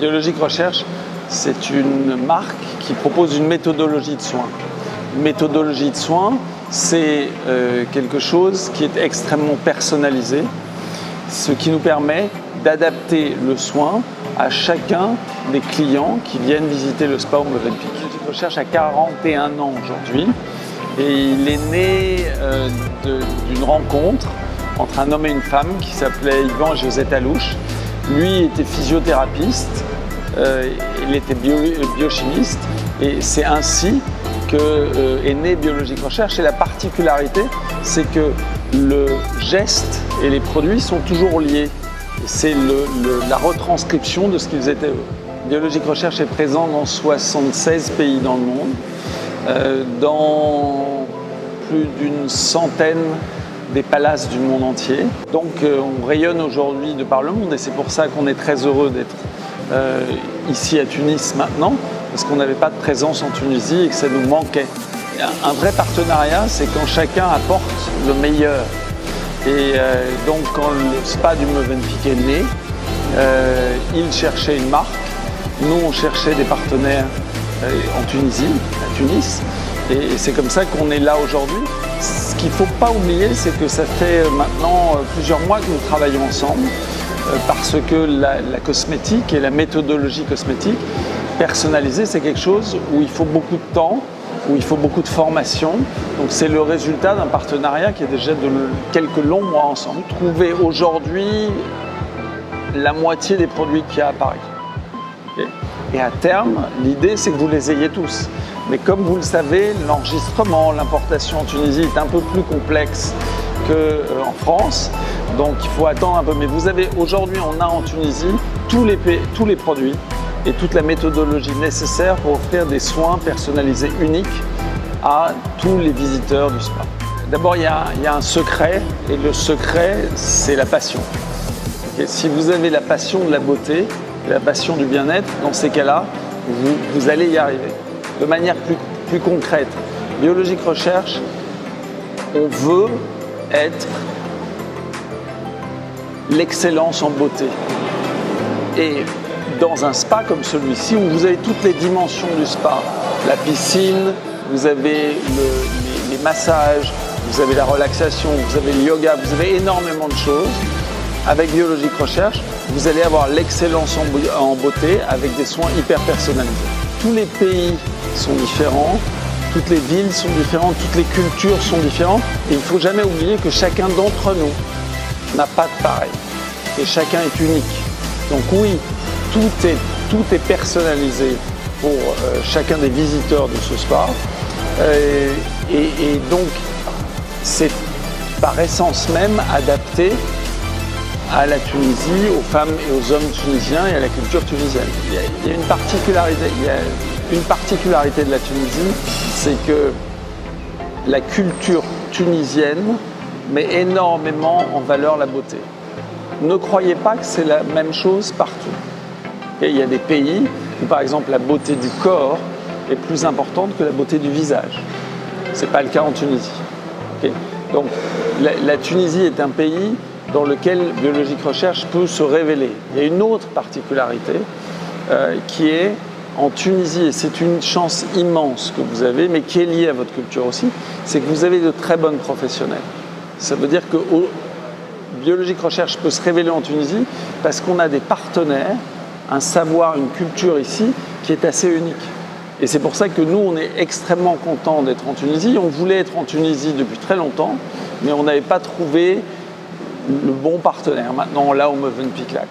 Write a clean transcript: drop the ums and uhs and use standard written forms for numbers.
Biologique Recherche, c'est une marque qui propose une méthodologie de soins. Une méthodologie de soins, c'est quelque chose qui est extrêmement personnalisé, ce qui nous permet d'adapter le soin à chacun des clients qui viennent visiter le spa au Mövenpick. Biologique Recherche a 41 ans aujourd'hui et il est né d'une rencontre entre un homme et une femme qui s'appelait Yvan et Josette Alouche. Lui était physiothérapeute, il était biochimiste et c'est ainsi qu'est née Biologique Recherche. Et la particularité, c'est que le geste et les produits sont toujours liés. C'est la retranscription de ce qu'ils étaient eux. Biologique Recherche est présent dans 76 pays dans le monde, dans plus d'une centaine des palaces du monde entier. Donc on rayonne aujourd'hui de par le monde et c'est pour ça qu'on est très heureux d'être ici à Tunis maintenant, parce qu'on n'avait pas de présence en Tunisie et que ça nous manquait. Un vrai partenariat, c'est quand chacun apporte le meilleur. Et donc quand le spa du Mövenpick est né, il cherchait une marque, nous on cherchait des partenaires en Tunisie, à Tunis, et c'est comme ça qu'on est là aujourd'hui. Ce qu'il ne faut pas oublier, c'est que ça fait maintenant plusieurs mois que nous travaillons ensemble, parce que la cosmétique et la méthodologie cosmétique personnalisée, c'est quelque chose où il faut beaucoup de temps, où il faut beaucoup de formation. Donc c'est le résultat d'un partenariat qui est déjà de quelques longs mois ensemble. Trouver aujourd'hui la moitié des produits qu'il y a à Paris. Et à terme, l'idée c'est que vous les ayez tous. Mais comme vous le savez, l'enregistrement, l'importation en Tunisie est un peu plus complexe qu'en France. Donc il faut attendre un peu. Mais vous avez aujourd'hui, on a en Tunisie tous les produits et toute la méthodologie nécessaire pour offrir des soins personnalisés uniques à tous les visiteurs du spa. D'abord, il y a un secret, et le secret, c'est la passion. Si vous avez la passion de la beauté, la passion du bien-être, dans ces cas-là, vous allez y arriver. De manière plus concrète, Biologique Recherche, on veut être l'excellence en beauté. Et dans un spa comme celui-ci, où vous avez toutes les dimensions du spa, la piscine, vous avez les massages, vous avez la relaxation, vous avez le yoga, vous avez énormément de choses. Avec Biologique Recherche, vous allez avoir l'excellence en beauté avec des soins hyper personnalisés. Tous les pays sont différents, toutes les villes sont différentes, toutes les cultures sont différentes et il ne faut jamais oublier que chacun d'entre nous n'a pas de pareil et chacun est unique. Donc oui, tout est personnalisé pour chacun des visiteurs de ce spa et donc c'est par essence même adapté à la Tunisie, aux femmes et aux hommes tunisiens et à la culture tunisienne. Il y a une particularité de la Tunisie, c'est que la culture tunisienne met énormément en valeur la beauté. Ne croyez pas que c'est la même chose partout. Et il y a des pays où, par exemple, la beauté du corps est plus importante que la beauté du visage. Ce n'est pas le cas en Tunisie. Okay. Donc, la Tunisie est un pays dans lequel Biologique Recherche peut se révéler. Il y a une autre particularité qui est en Tunisie, et c'est une chance immense que vous avez, mais qui est liée à votre culture aussi, c'est que vous avez de très bonnes professionnels. Ça veut dire que Biologique Recherche peut se révéler en Tunisie parce qu'on a des partenaires, un savoir, une culture ici qui est assez unique. Et c'est pour ça que nous, on est extrêmement contents d'être en Tunisie. On voulait être en Tunisie depuis très longtemps, mais on n'avait pas trouvé le bon partenaire. Maintenant, on l'a au Mövenpick Lac.